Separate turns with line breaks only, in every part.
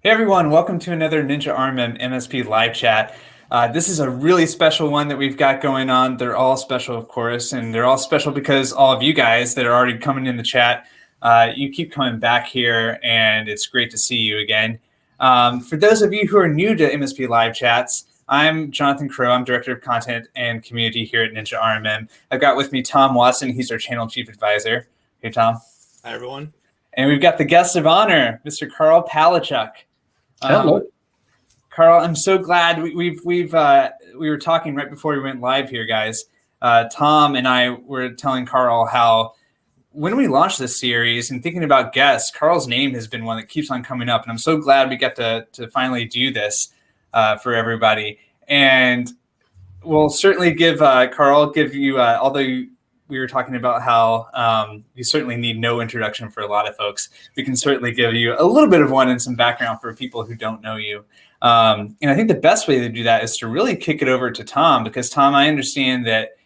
Hey everyone, welcome to another Ninja RMM MSP Live Chat. This is a really special one that we've got going on. They're all special, of course, and they're all special because all of you guys that are already coming in the chat, you keep coming back here, and it's great to see you again. For those of you who are new to MSP Live Chats, I'm Jonathan Crow. I'm Director of Content and Community here at Ninja RMM. I've got with me Tom Watson. He's our Channel Chief Advisor. Hey, Tom.
Hi, everyone.
And we've got the guest of honor, Mr. Karl Palachuk.
Hello.
Karl, I'm so glad we were talking right before we went live here, guys. Tom and I were telling Karl how when we launched this series and thinking about guests, Karl's name has been one that keeps on coming up, and I'm so glad we got to finally do this for everybody. And we'll certainly give you, although we were talking about how you certainly need no introduction for a lot of folks. We can certainly give you a little bit of one and some background for people who don't know you. And I think the best way to do that is to really kick it over to Tom, because Tom, I understand that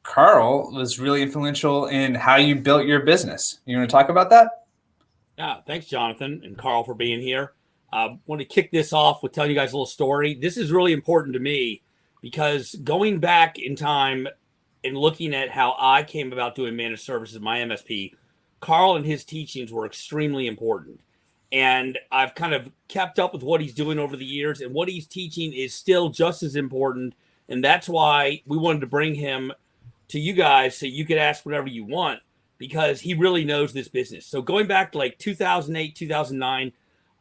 Karl was really influential in how you built your business. You want to talk about that?
Yeah, thanks, Jonathan and Karl, for being here. I want to kick this off with telling you guys a little story. This is really important to me because going back in time and looking at how I came about doing managed services, my MSP, Karl and his teachings were extremely important. And I've kind of kept up with what he's doing over the years, and what he's teaching is still just as important. And that's why we wanted to bring him to you guys so you could ask whatever you want, because he really knows this business. So going back to like 2008, 2009,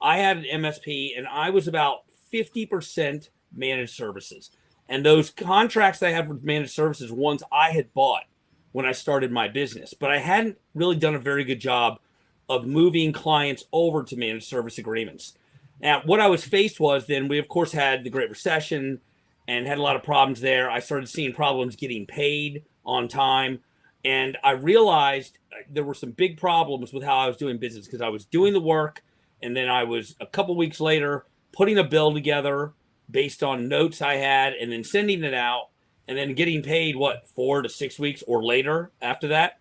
I had an MSP and I was about 50% managed services. And those contracts that I had with managed services, ones I had bought when I started my business, but I hadn't really done a very good job of moving clients over to managed service agreements. Now, what I was faced was then we, of course, had the Great Recession and had a lot of problems there. I started seeing problems getting paid on time. And I realized there were some big problems with how I was doing business because I was doing the work. And then I was a couple weeks later putting a bill together based on notes I had, and then sending it out, and then getting paid, 4 to 6 weeks or later after that.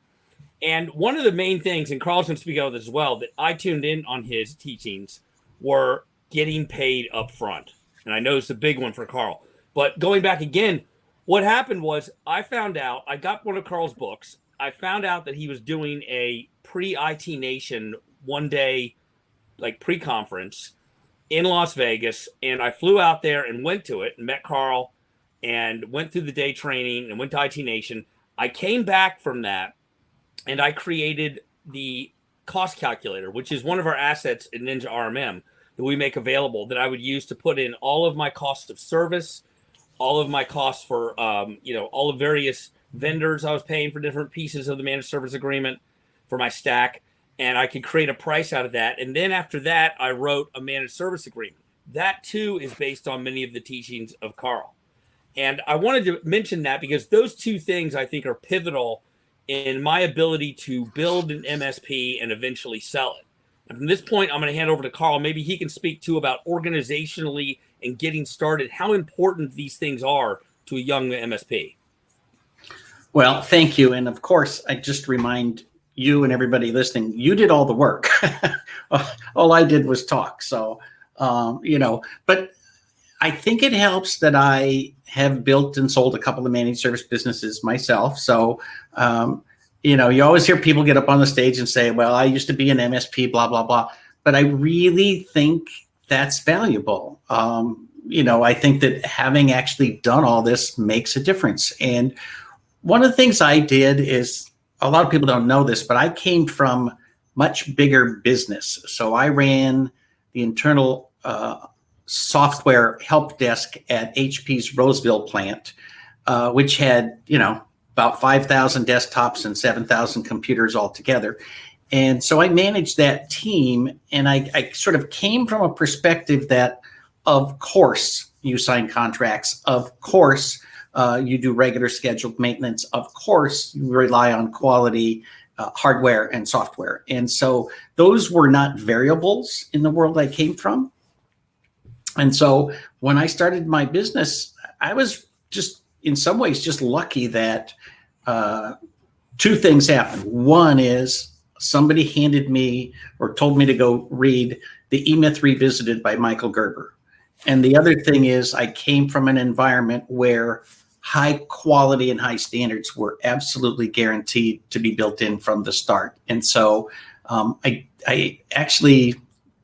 And one of the main things, and Karl's going to speak about this as well, that I tuned in on his teachings were getting paid up front. And I know it's a big one for Karl. But going back again, what happened was I found out, I got one of Karl's books. I found out that he was doing a pre-IT Nation one-day like pre-conference in Las Vegas, and I flew out there and went to it and met Karl and went through the day training and went to IT Nation. I came back from that and I created the cost calculator, which is one of our assets in Ninja RMM that we make available that I would use to put in all of my cost of service, all of my costs for, all the various vendors I was paying for different pieces of the managed service agreement for my stack. And I could create a price out of that. And then after that, I wrote a managed service agreement. That, too, is based on many of the teachings of Karl. And I wanted to mention that because those two things, I think, are pivotal in my ability to build an MSP and eventually sell it. And from this point, I'm going to hand over to Karl. Maybe he can speak, too, about organizationally and getting started, how important these things are to a young MSP.
Well, thank you. And, of course, I just remind you and everybody listening, you did all the work. All I did was talk. So, but I think it helps that I have built and sold a couple of managed service businesses myself. So, you always hear people get up on the stage and say, well, I used to be an MSP, blah, blah, blah. But I really think that's valuable. I think that having actually done all this makes a difference. And one of the things I did is, a lot of people don't know this, but I came from much bigger business. So I ran the internal software help desk at HP's Roseville plant, which had, about 5,000 desktops and 7,000 computers altogether. And so I managed that team, and I sort of came from a perspective that, of course, you sign contracts, of course, you do regular scheduled maintenance. Of course, you rely on quality hardware and software. And so those were not variables in the world I came from. And so when I started my business, I was just, in some ways, just lucky that two things happened. One is somebody handed me or told me to go read The E-Myth Revisited by Michael Gerber. And the other thing is I came from an environment where high quality and high standards were absolutely guaranteed to be built in from the start. And so I actually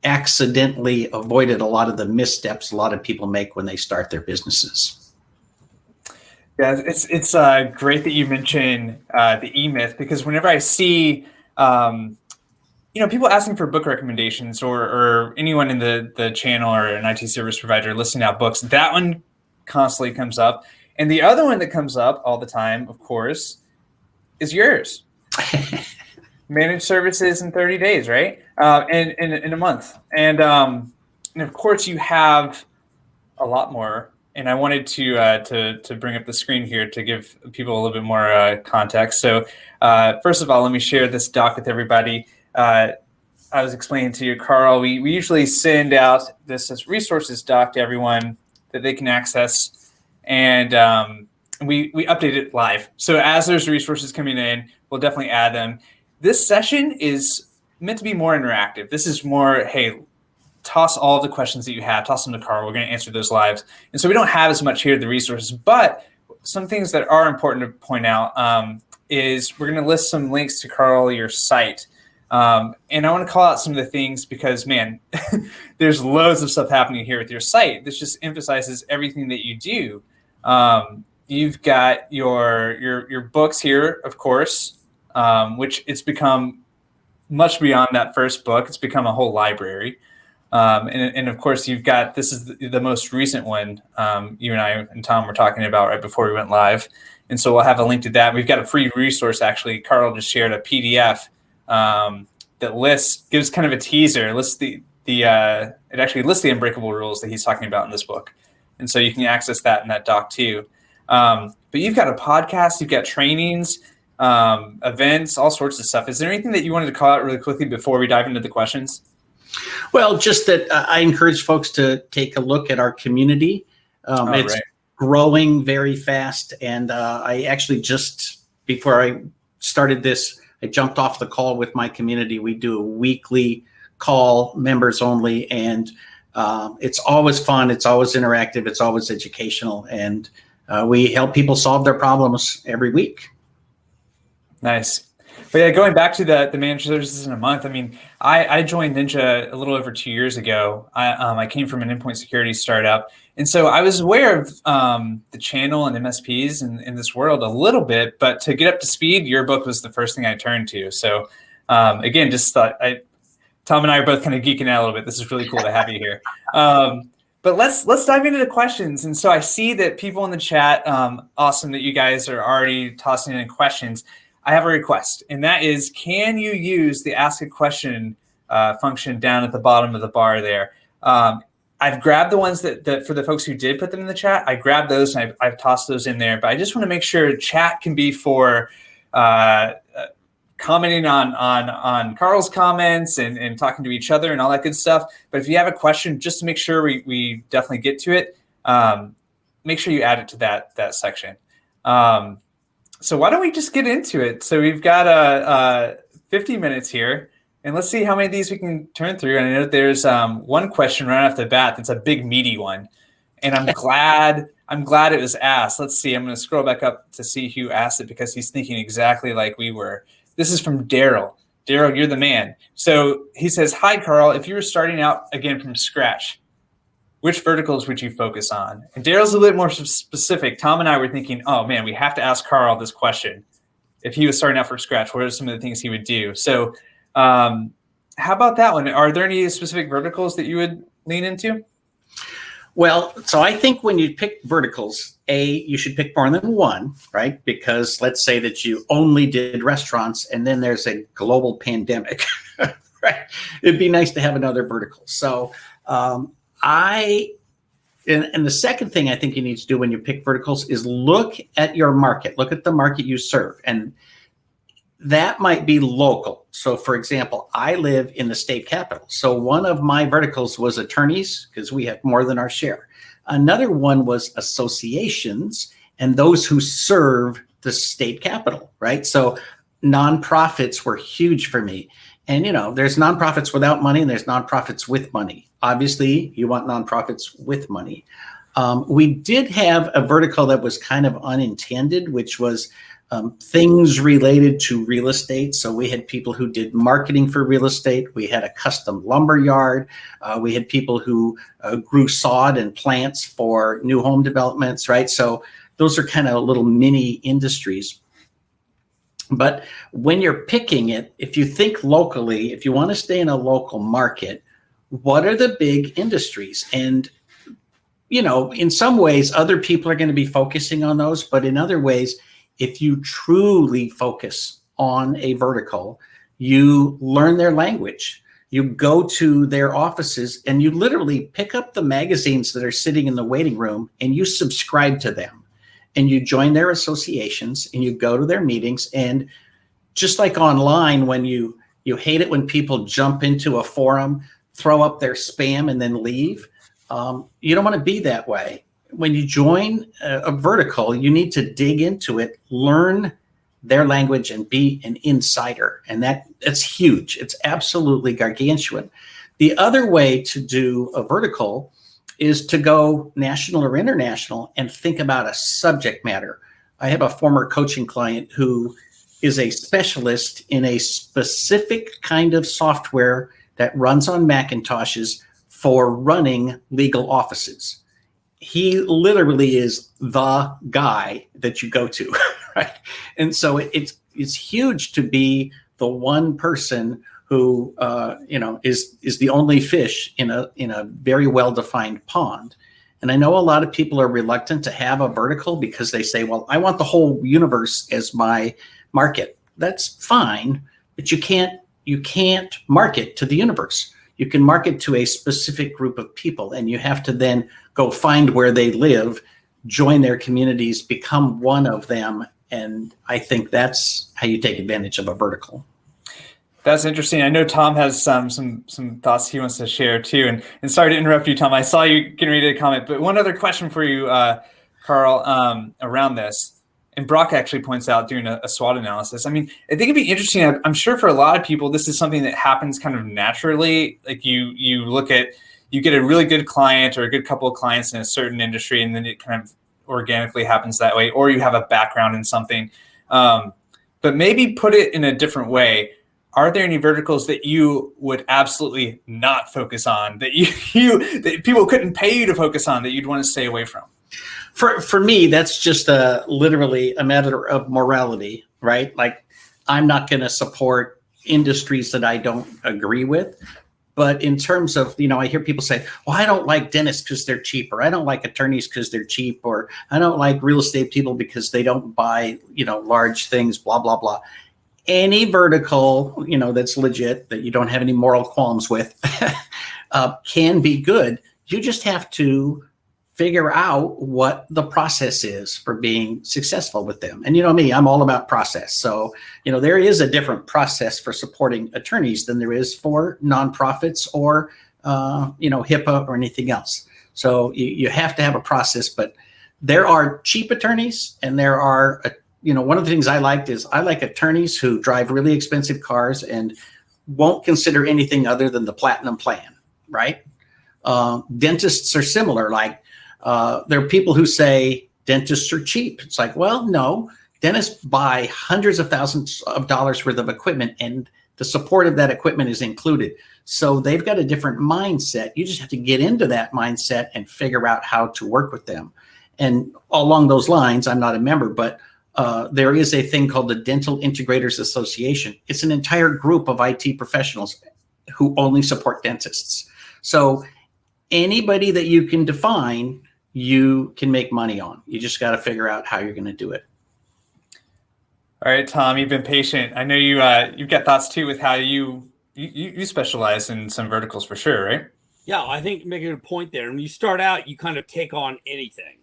accidentally avoided a lot of the missteps a lot of people make when they start their businesses.
Yeah, it's great that you mention the E-Myth, because whenever I see people asking for book recommendations, or anyone in the channel or an IT service provider listing out books, that one constantly comes up. And the other one that comes up all the time, of course, is yours. Managed services in 30 days, right? And in a month. And of course, you have a lot more. And I wanted to bring up the screen here to give people a little bit more context. So first of all, let me share this doc with everybody. I was explaining to you, Karl, we usually send out this resources doc to everyone that they can access. And we update it live. So as there's resources coming in, we'll definitely add them. This session is meant to be more interactive. This is more, hey, toss all the questions that you have, toss them to Karl. We're going to answer those live. And so we don't have as much here, the resources, but some things that are important to point out is we're going to list some links to Karl, your site. And I want to call out some of the things because, man, there's loads of stuff happening here with your site. This just emphasizes everything that you do. You've got your books here, of course, which it's become much beyond that first book. It's become a whole library. And of course, you've got, this is the most recent one you and I and Tom were talking about right before we went live. And so we'll have a link to that. We've got a free resource, actually. Karl just shared a PDF that gives kind of a teaser, it actually lists the unbreakable rules that he's talking about in this book. And so you can access that in that doc too. But you've got a podcast, you've got trainings, events, all sorts of stuff. Is there anything that you wanted to call out really quickly before we dive into the questions?
Well, just that I encourage folks to take a look at our community. It's growing very fast. And I actually just, before I started this, I jumped off the call with my community. We do a weekly call, members only, and it's always fun. It's always interactive. It's always educational. And we help people solve their problems every week.
Nice. But yeah, going back to the managed services in a month, I mean, I joined Ninja a little over 2 years ago. I came from an endpoint security startup. And so I was aware of the channel and MSPs in this world a little bit, but to get up to speed, your book was the first thing I turned to. So again, just thought, Tom and I are both kind of geeking out a little bit. This is really cool to have you here. But let's dive into the questions. And so I see that people in the chat, awesome that you guys are already tossing in questions. I have a request, and that is, can you use the ask a question function down at the bottom of the bar there? I've grabbed the ones that for the folks who did put them in the chat, I grabbed those and I've tossed those in there, but I just want to make sure chat can be for commenting on Karl's comments and talking to each other and all that good stuff. But if you have a question, just to make sure we definitely get to it, make sure you add it to that section. So why don't we just get into it? So we've got 50 minutes here, and let's see how many of these we can turn through. And I know there's one question right off the bat that's a big meaty one, and I'm glad it was asked. Let's see. I'm going to scroll back up to see who asked it because he's thinking exactly like we were. This is from Daryl. Daryl, you're the man. So he says, "Hi, Karl. If you were starting out again from scratch, which verticals would you focus on?" And Daryl's a little bit more specific. Tom and I were thinking, oh man, we have to ask Karl this question. If he was starting out from scratch, what are some of the things he would do? So how about that one? Are there any specific verticals that you would lean into?
Well, so I think when you pick verticals, you should pick more than one, right? Because let's say that you only did restaurants and then there's a global pandemic, right? It'd be nice to have another vertical. So and the second thing I think you need to do when you pick verticals is look at your market, look at the market you serve. And that might be local. So for example, I live in the state capital. So one of my verticals was attorneys because we have more than our share. Another one was associations and those who serve the state capital, right? So nonprofits were huge for me. And, there's nonprofits without money and there's nonprofits with money. Obviously, you want nonprofits with money. We did have a vertical that was kind of unintended, which was things related to real estate. So we had people who did marketing for real estate. We had a custom lumber yard. We had people who grew sod and plants for new home developments, right? So those are kind of little mini industries. But when you're picking it, if you think locally, if you want to stay in a local market, what are the big industries? And, in some ways, other people are going to be focusing on those. But in other ways, if you truly focus on a vertical, you learn their language. You go to their offices and you literally pick up the magazines that are sitting in the waiting room and you subscribe to them. And you join their associations and you go to their meetings. And just like online, when you hate it when people jump into a forum, throw up their spam and then leave, you don't want to be that way. When you join a vertical, you need to dig into it, learn their language, and be an insider. And that's huge. It's absolutely gargantuan. The other way to do a vertical is to go national or international and think about a subject matter. I have a former coaching client who is a specialist in a specific kind of software that runs on Macintoshes for running legal offices. He literally is the guy that you go to, right? And so it's huge to be the one person who is the only fish in a very well-defined pond. And I know a lot of people are reluctant to have a vertical because they say, well, I want the whole universe as my market. That's fine, but you can't market to the universe. You can market to a specific group of people, and you have to then go find where they live, join their communities, become one of them. And I think that's how you take advantage of a vertical.
That's interesting. I know Tom has some thoughts he wants to share too. And sorry to interrupt you, Tom. I saw you getting ready to comment, but one other question for you, Karl, around this. And Brock actually points out doing a SWOT analysis. I mean, I think it'd be interesting. I'm sure for a lot of people, this is something that happens kind of naturally. Like you get a really good client or a good couple of clients in a certain industry, and then it kind of organically happens that way, or you have a background in something. But maybe put it in a different way. Are there any verticals that you would absolutely not focus on, that that people couldn't pay you to focus on, that you'd want to stay away from?
For me, that's just literally a matter of morality, right? Like, I'm not going to support industries that I don't agree with. But in terms of, I hear people say, well, I don't like dentists because they're cheap, or I don't like attorneys because they're cheap, or I don't like real estate people because they don't buy, large things, blah, blah, blah. Any vertical, that's legit, that you don't have any moral qualms with, can be good. You just have to figure out what the process is for being successful with them. And me, I'm all about process. So, there is a different process for supporting attorneys than there is for nonprofits or, HIPAA or anything else. So you have to have a process, but there are cheap attorneys and there are, one of the things I liked is I like attorneys who drive really expensive cars and won't consider anything other than the platinum plan, right? Dentists are similar. Like, there are people who say dentists are cheap. It's like, well, no, dentists buy hundreds of thousands of dollars worth of equipment, and the support of that equipment is included. So they've got a different mindset. You just have to get into that mindset and figure out how to work with them. And along those lines, I'm not a member, but there is a thing called the Dental Integrators Association. It's an entire group of IT professionals who only support dentists. So anybody that you can define, you can make money on. You just got to figure out how you're going to do it.
All right, Tom, you've been patient. I know you've got thoughts too with how you specialize in some verticals for sure, right?
Yeah, I think you make a good point there. When you start out, you kind of take on anything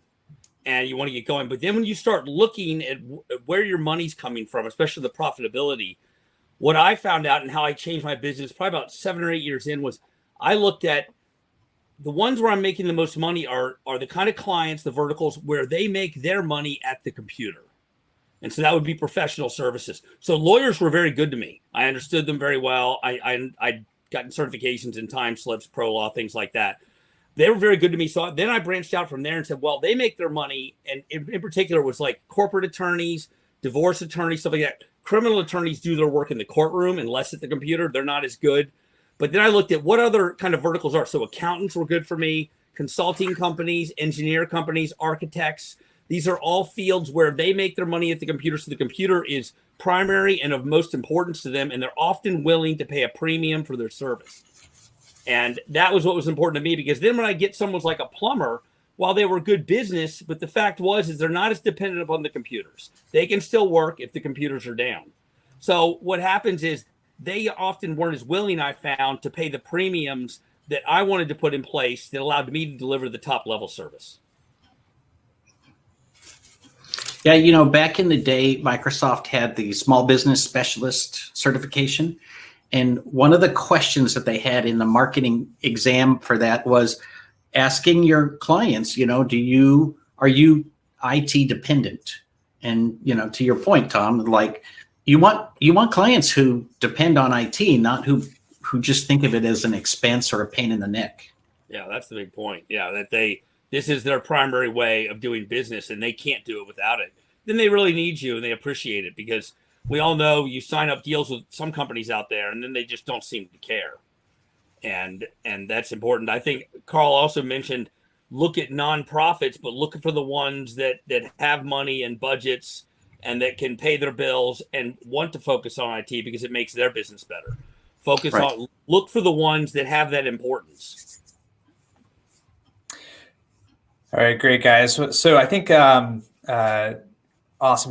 and you want to get going. But then when you start looking at where your money's coming from, especially the profitability, what I found out and how I changed my business probably about 7 or 8 years in was I looked at the ones where I'm making the most money are the kind of clients, the verticals where they make their money at the computer. And so that would be professional services. So lawyers were very good to me. I understood them very well. I'd gotten certifications in time slips, pro law, things like that. They were very good to me. So then I branched out from there and said, well, they make their money. And in particular was like corporate attorneys, divorce attorneys, stuff like that. Criminal attorneys do their work in the courtroom and less at the computer. They're not as good. But then I looked at what other kind of verticals are. So accountants were good for me, consulting companies, engineer companies, architects. These are all fields where they make their money at the computer. So the computer is primary and of most importance to them. And they're often willing to pay a premium for their service. And that was what was important to me, because then when I get someone like a plumber, while they were good business, but the fact is they're not as dependent upon the computers. They can still work if the computers are down. So what happens is they often weren't as willing, I found, to pay the premiums that I wanted to put in place that allowed me to deliver the top level service.
Yeah, back in the day, Microsoft had the small business specialist certification. And one of the questions that they had in the marketing exam for that was asking your clients, are you IT dependent? And, to your point, Tom, like you want clients who depend on IT, not who just think of it as an expense or a pain in the neck.
Yeah, that's the big point. Yeah, that this is their primary way of doing business and they can't do it without it. Then they really need you and they appreciate it, because we all know you sign up deals with some companies out there and then they just don't seem to care. And that's important. I think Karl also mentioned, look at nonprofits, but look for the ones that have money and budgets and that can pay their bills and want to focus on IT because it makes their business better. Look for the ones that have that importance.
All right, great guys. So I think awesome.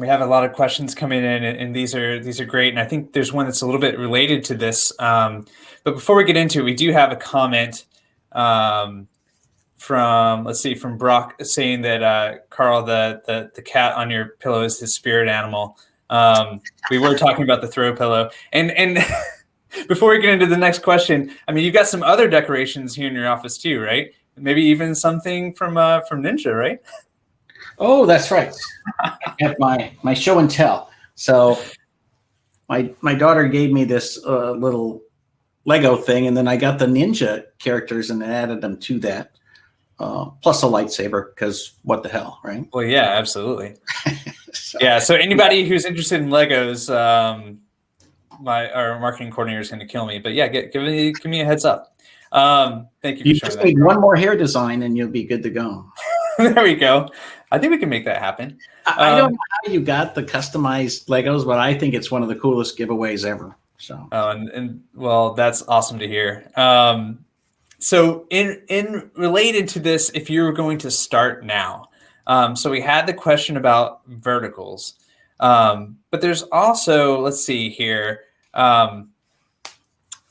We have a lot of questions coming in, and these are great. And I think there's one that's a little bit related to this. But before we get into it, we do have a comment from Brock saying that Karl, the cat on your pillow is his spirit animal. We were talking about the throw pillow, and before we get into the next question, I mean, you've got some other decorations here in your office too, right? Maybe even something from Ninja, right?
Oh, that's right. I have my show and tell. So my daughter gave me this little Lego thing, and then I got the Ninja characters and added them to that. Plus a lightsaber, because what the hell, right?
Well, yeah, absolutely. So anybody who's interested in Legos, our marketing coordinator is going to kill me. But yeah, give me a heads up. Thank you.
You just need one more hair design, and you'll be good to go.
There we go. I think we can make that happen.
I don't know how you got the customized Legos, but I think it's one of the coolest giveaways ever. So.
And well, that's awesome to hear. So in related to this, if you were going to start now, so we had the question about verticals, but there's also, let's see here,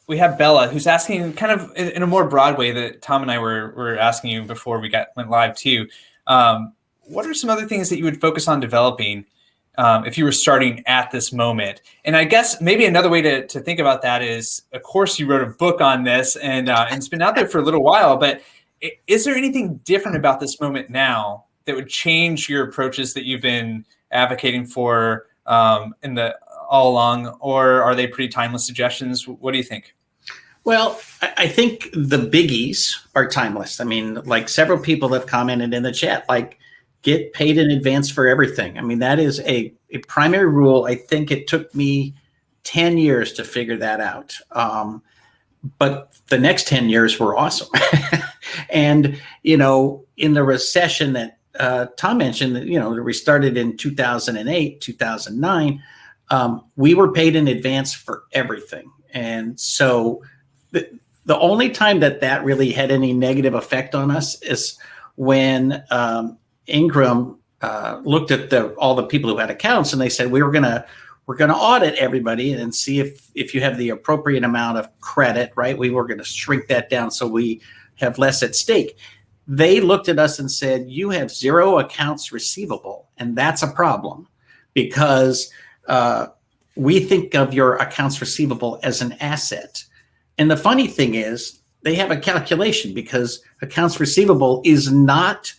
we have Bella who's asking kind of in a more broad way that Tom and I were asking you before we went live too. What are some other things that you would focus on developing if you were starting at this moment? And I guess maybe another way to think about that is, of course, you wrote a book on this and it's been out there for a little while, but is there anything different about this moment now that would change your approaches that you've been advocating for all along, or are they pretty timeless suggestions? What do you think?
Well, I think the biggies are timeless. I mean, like several people have commented in the chat, like get paid in advance for everything. I mean, that is a primary rule. I think it took me 10 years to figure that out. But the next 10 years were awesome. And, in the recession that Tom mentioned, that, we started in 2008, 2009, we were paid in advance for everything. And so the only time that really had any negative effect on us is when Ingram looked at all the people who had accounts, and they said we're gonna audit everybody and see if you have the appropriate amount of credit, right? We were gonna shrink that down so we have less at stake. They looked at us and said, you have 0 accounts receivable, and that's a problem because we think of your accounts receivable as an asset. And the funny thing is, they have a calculation because accounts receivable is not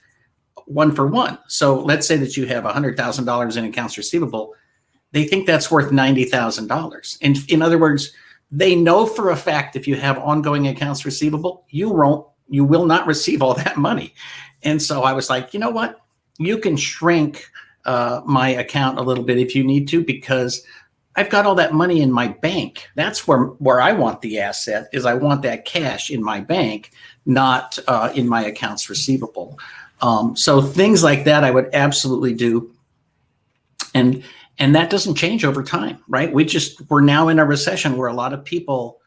one for one. So let's say that you have $100,000 in accounts receivable. They think that's worth $90,000. And in other words, they know for a fact if you have ongoing accounts receivable, you will not receive all that money. And so I was like, you know what? You can shrink my account a little bit if you need to, because I've got all that money in my bank. That's where I want the asset, is I want that cash in my bank, not in my accounts receivable. So things like that I would absolutely do. And that doesn't change over time, right? We're now in a recession where a lot of people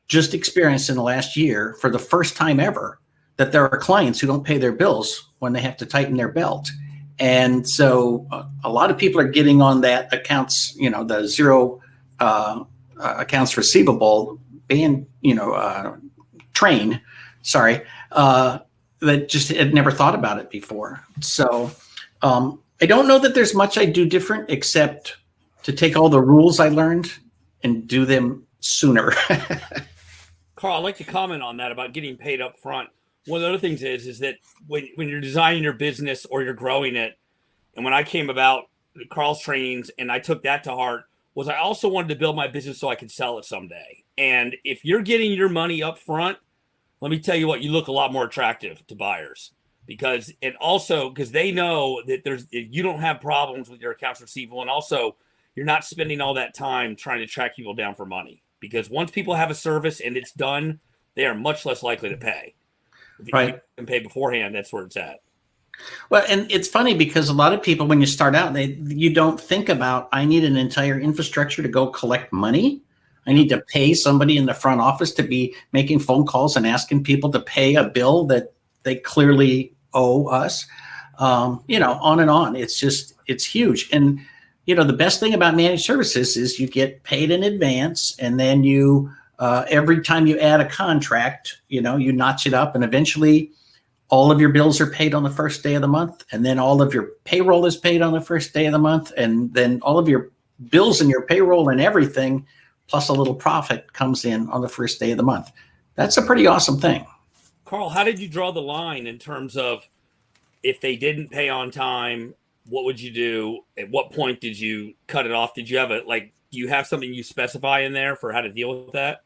just experienced in the last year, for the first time ever, that there are clients who don't pay their bills when they have to tighten their belt. And so a lot of people are getting on that accounts, the zero accounts receivable train, that just had never thought about it before. So I don't know that there's much I do different, except to take all the rules I learned and do them sooner.
Karl, I'd like to comment on that about getting paid up front. One of the other things is that when you're designing your business or you're growing it, and when I came about Karl's trainings and I took that to heart, was I also wanted to build my business so I could sell it someday. And if you're getting your money up front, let me tell you what, you look a lot more attractive to buyers, because they know that you don't have problems with your accounts receivable, and also you're not spending all that time trying to track people down for money, because once people have a service and it's done, they are much less likely to pay.
Right.
If you can pay beforehand, that's where it's at.
Well, and it's funny because a lot of people, when you start out, you don't think about, I need an entire infrastructure to go collect money. I need to pay somebody in the front office to be making phone calls and asking people to pay a bill that they clearly owe us. On and on. It's huge. And, the best thing about managed services is you get paid in advance, and then you, every time you add a contract, you notch it up, and eventually all of your bills are paid on the first day of the month. And then all of your payroll is paid on the first day of the month. And then all of your bills and your payroll and everything, plus a little profit, comes in on the first day of the month. That's a pretty awesome thing.
Karl, how did you draw the line in terms of, if they didn't pay on time, what would you do? At what point did you cut it off? Did you have do you have something you specify in there for how to deal with that?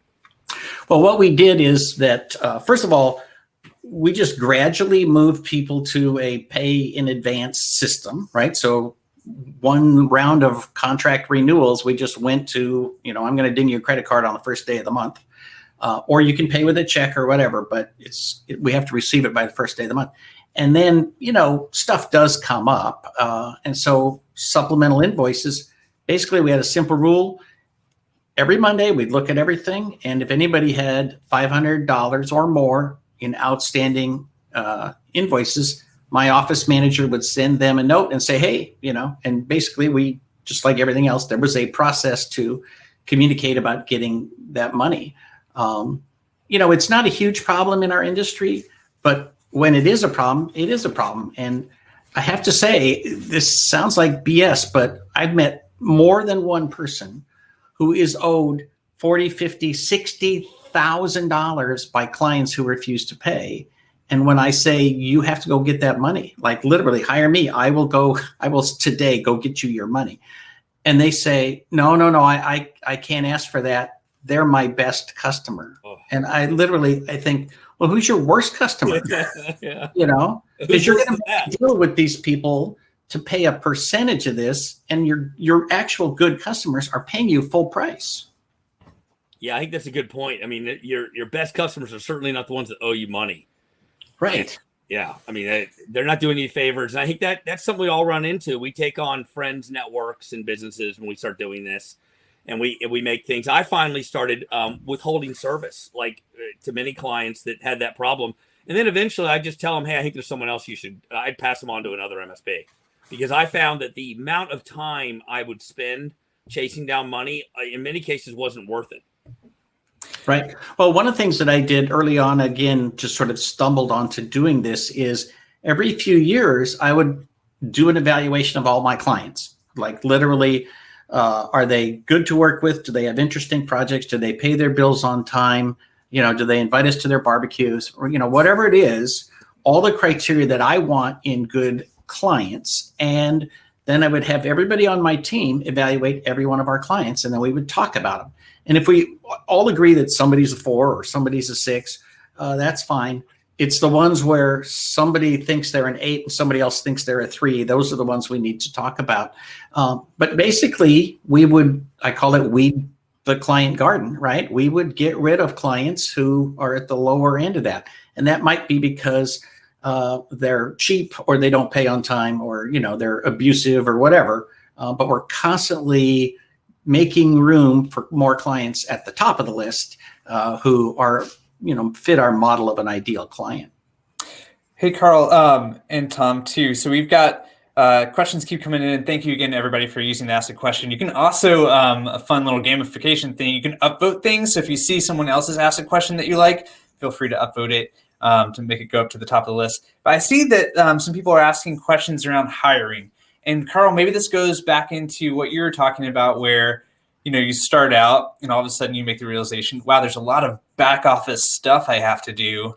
Well, what we did is that, first of all, we just gradually moved people to a pay in advance system, right? So one round of contract renewals, we just went to, I'm going to ding your credit card on the first day of the month, or you can pay with a check or whatever, but we have to receive it by the first day of the month. And then, stuff does come up. And so supplemental invoices, basically we had a simple rule. Every Monday we'd look at everything. And if anybody had $500 or more in outstanding invoices, my office manager would send them a note and say, hey, and basically we, just like everything else, there was a process to communicate about getting that money. It's not a huge problem in our industry, but when it is a problem, it is a problem. And I have to say, this sounds like BS, but I've met more than one person who is owed $40,000, $50,000, $60,000 by clients who refuse to pay. And when I say, you have to go get that money, like literally hire me, I will today go get you your money. And they say, no, I can't ask for that. They're my best customer. Oh. And I think, well, who's your worst customer?
Yeah.
Because you're going to deal with these people to pay a percentage of this, and your actual good customers are paying you full price.
Yeah, I think that's a good point. I mean, your best customers are certainly not the ones that owe you money.
Right.
Yeah. I mean, they're not doing you favors. And I think that's something we all run into. We take on friends, networks, and businesses when we start doing this, and we make things. I finally started withholding service, to many clients that had that problem. And then eventually I just tell them, hey, I think there's someone else I'd pass them on to another MSP, because I found that the amount of time I would spend chasing down money in many cases wasn't worth it.
Right. Well, one of the things that I did early on, again, just sort of stumbled onto doing this, is every few years I would do an evaluation of all my clients. Like literally, are they good to work with? Do they have interesting projects? Do they pay their bills on time? Do they invite us to their barbecues? Or, whatever it is, all the criteria that I want in good clients. And then I would have everybody on my team evaluate every one of our clients, and then we would talk about them. And if we all agree that somebody's a 4 or somebody's a 6, that's fine. It's the ones where somebody thinks they're an 8 and somebody else thinks they're a 3. Those are the ones we need to talk about. But basically, I call it weed the client garden, right? We would get rid of clients who are at the lower end of that. And that might be because they're cheap, or they don't pay on time, or they're abusive or whatever. But we're constantly making room for more clients at the top of the list who are fit our model of an ideal client.
Hey, Karl, and Tom too. So we've got questions keep coming in. Thank you again, everybody, for using to ask a question. You can also, a fun little gamification thing, you can upvote things. So if you see someone else has asked a question that you like, feel free to upvote it to make it go up to the top of the list. But I see that some people are asking questions around hiring. And Karl, maybe this goes back into what you were talking about, where you start out and all of a sudden you make the realization, wow, there's a lot of back office stuff I have to do.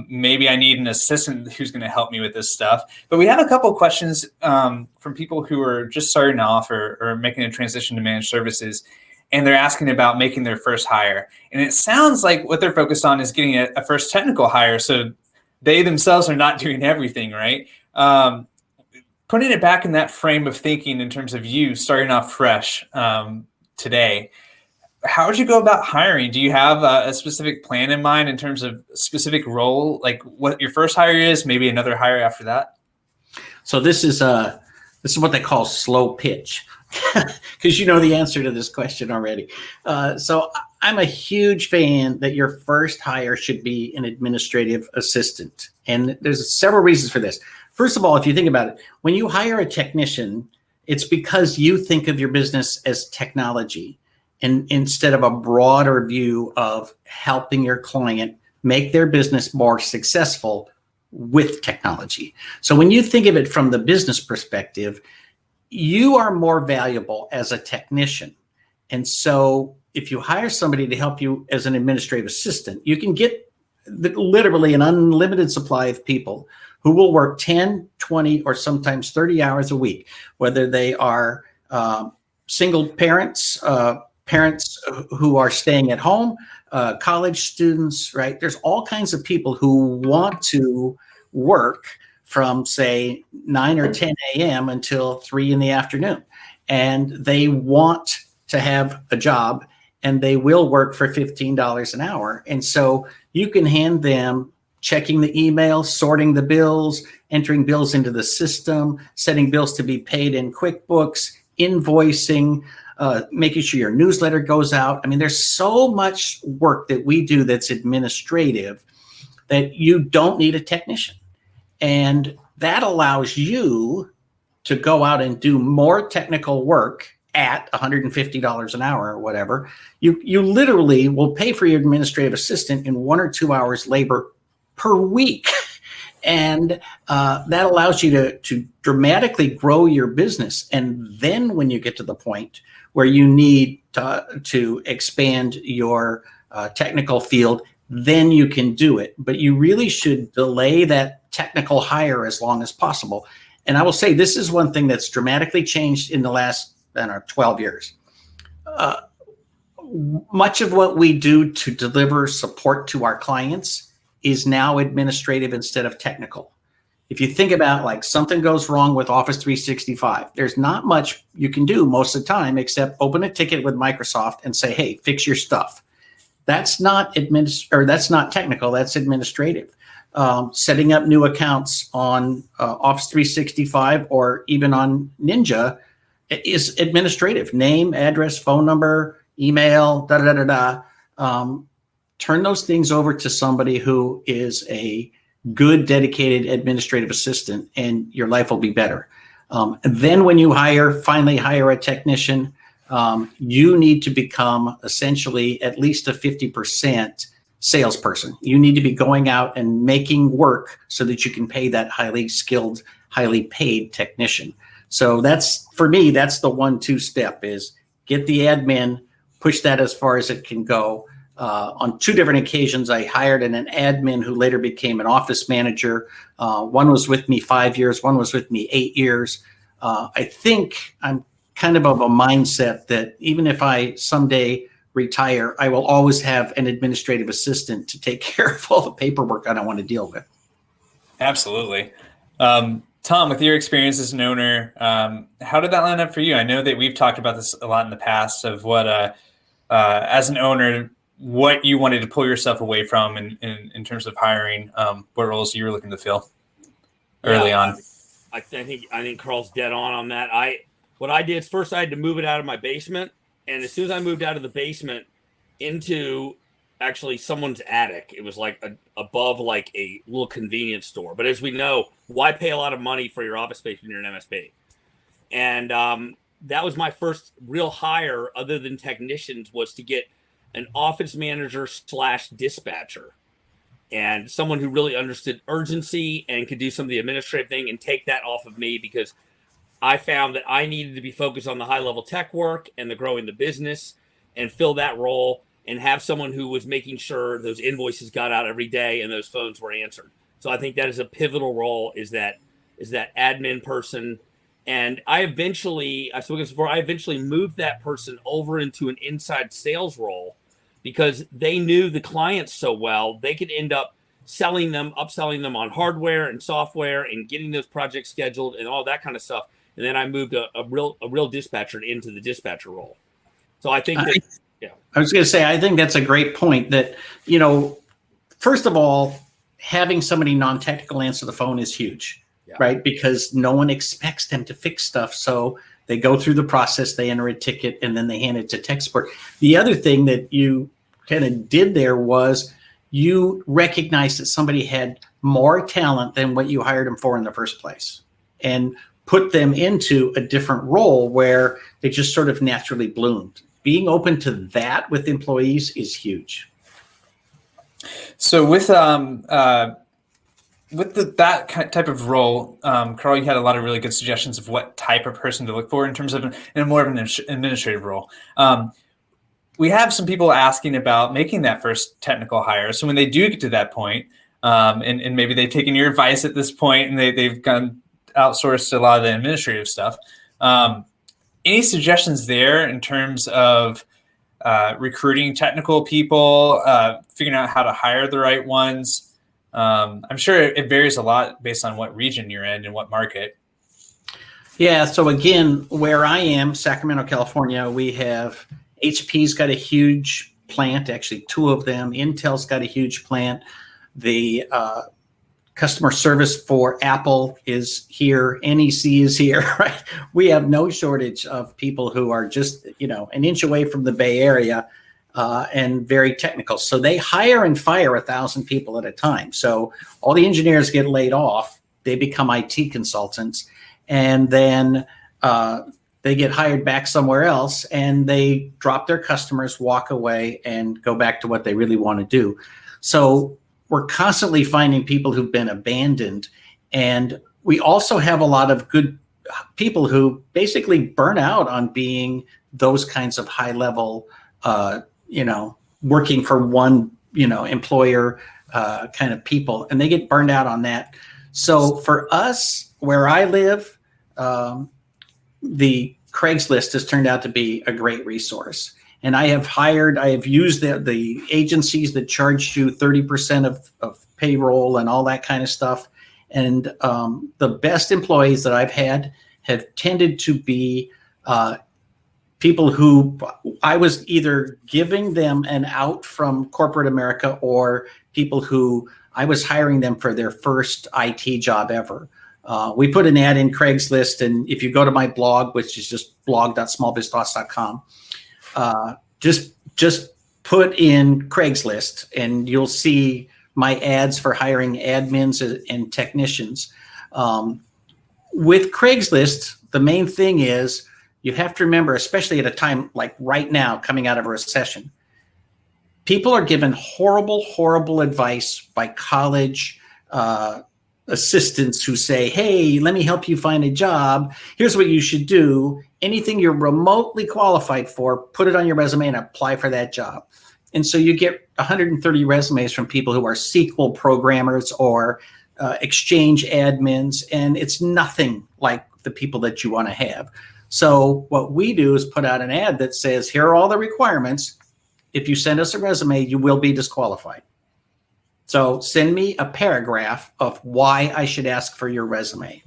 Maybe I need an assistant who's going to help me with this stuff. But we have a couple of questions from people who are just starting off or making a transition to managed services, and they're asking about making their first hire. And it sounds like what they're focused on is getting a first technical hire, so they themselves are not doing everything, right? Putting it back in that frame of thinking in terms of you starting off fresh today, how would you go about hiring? Do you have a specific plan in mind in terms of specific role, like what your first hire is, maybe another hire after that?
So this is what they call slow pitch, because you know the answer to this question already. So I'm a huge fan that your first hire should be an administrative assistant. And there's several reasons for this. First of all, if you think about it, when you hire a technician, it's because you think of your business as technology, and instead of a broader view of helping your client make their business more successful with technology. So when you think of it from the business perspective, you are more valuable as a technician. And so if you hire somebody to help you as an administrative assistant, you can get literally an unlimited supply of people who will work 10, 20, or sometimes 30 hours a week, whether they are single parents, parents who are staying at home, college students, right? There's all kinds of people who want to work from, say, 9 or 10 a.m. until 3 in the afternoon. And they want to have a job, and they will work for $15 an hour. And so you can hand them checking the email, sorting the bills, entering bills into the system, setting bills to be paid in QuickBooks, invoicing, making sure your newsletter goes out. I mean, there's so much work that we do that's administrative that you don't need a technician. And that allows you to go out and do more technical work at $150 an hour or whatever. You literally will pay for your administrative assistant in 1 or 2 hours labor per week. And that allows you to dramatically grow your business. And then when you get to the point where you need to expand your technical field, then you can do it. But you really should delay that technical hire as long as possible. And I will say this is one thing that's dramatically changed in the last 12 years. Much of what we do to deliver support to our clients is now administrative instead of technical. If you think about, like, something goes wrong with Office 365, there's not much you can do most of the time except open a ticket with Microsoft and say, hey, fix your stuff. That's not that's not technical, that's administrative. Setting up new accounts on Office 365 or even on Ninja is administrative. Name, address, phone number, email, turn those things over to somebody who is a good, dedicated administrative assistant, and your life will be better. Then when you finally hire a technician, you need to become essentially at least a 50% salesperson. You need to be going out and making work so that you can pay that highly skilled, highly paid technician. So that's, for me, that's the 1-2 step, is get the admin, push that as far as it can go. On 2 different occasions, I hired an admin who later became an office manager. One was with me 5 years, one was with me 8 years. I think I'm kind of a mindset that even if I someday retire, I will always have an administrative assistant to take care of all the paperwork I don't want to deal with.
Absolutely. Tom, with your experience as an owner, how did that line up for you? I know that we've talked about this a lot in the past of what, as an owner, what you wanted to pull yourself away from in terms of hiring, what roles you were looking to fill early on.
I think Carl's dead on that. What I did is first I had to move it out of my basement, and as soon as I moved out of the basement into actually someone's attic, it was like above like a little convenience store. But as we know, why pay a lot of money for your office space when you're an MSP? And that was my first real hire, other than technicians, was to get an office manager / dispatcher, and someone who really understood urgency and could do some of the administrative thing and take that off of me, because I found that I needed to be focused on the high level tech work and the growing the business and fill that role and have someone who was making sure those invoices got out every day and those phones were answered. So I think that is a pivotal role, is that admin person. And I've spoken before, I eventually moved that person over into an inside sales role, because they knew the clients so well, they could end up upselling them on hardware and software and getting those projects scheduled and all that kind of stuff. And then I moved a real dispatcher into the dispatcher role. So I think
I was going to say, I think that's a great point that, first of all, having somebody non-technical answer the phone is huge, right? Because no one expects them to fix stuff. So they go through the process, they enter a ticket, and then they hand it to tech support. The other thing that you kind of did there was you recognized that somebody had more talent than what you hired them for in the first place, and put them into a different role where they just sort of naturally bloomed. Being open to that with employees is huge.
So with that type of role, Carl, you had a lot of really good suggestions of what type of person to look for in terms of in more of an administrative role. We have some people asking about making that first technical hire. So when they do get to that point, and maybe they've taken your advice at this point and they've gone outsourced a lot of the administrative stuff. Any suggestions there in terms of recruiting technical people, figuring out how to hire the right ones? I'm sure it varies a lot based on what region you're in and what market.
Yeah. So again, where I am, Sacramento, California, we have HP's got a huge plant, actually 2 of them. Intel's got a huge plant. The customer service for Apple is here. NEC is here, right? We have no shortage of people who are just, an inch away from the Bay Area and very technical. So they hire and fire 1,000 people at a time. So all the engineers get laid off. They become IT consultants, and then they get hired back somewhere else, and they drop their customers, walk away, and go back to what they really want to do. So we're constantly finding people who've been abandoned. And we also have a lot of good people who basically burn out on being those kinds of high level, working for one, employer kind of people, and they get burned out on that. So for us, where I live, the Craigslist has turned out to be a great resource. And I have used the agencies that charged you 30% of payroll and all that kind of stuff. And the best employees that I've had have tended to be people who I was either giving them an out from corporate America, or people who I was hiring them for their first IT job ever. We put an ad in Craigslist, and if you go to my blog, which is just blog.smallbizthoughts.com, just put in Craigslist, and you'll see my ads for hiring admins and technicians. With Craigslist, the main thing is you have to remember, especially at a time like right now, coming out of a recession, people are given horrible advice by college assistants who say, hey, let me help you find a job. Here's what you should do. Anything you're remotely qualified for, put it on your resume and apply for that job. And so you get 130 resumes from people who are SQL programmers or Exchange admins, and it's nothing like the people that you want to have. So what we do is put out an ad that says, here are all the requirements. If you send us a resume, you will be disqualified. So send me a paragraph of why I should ask for your resume.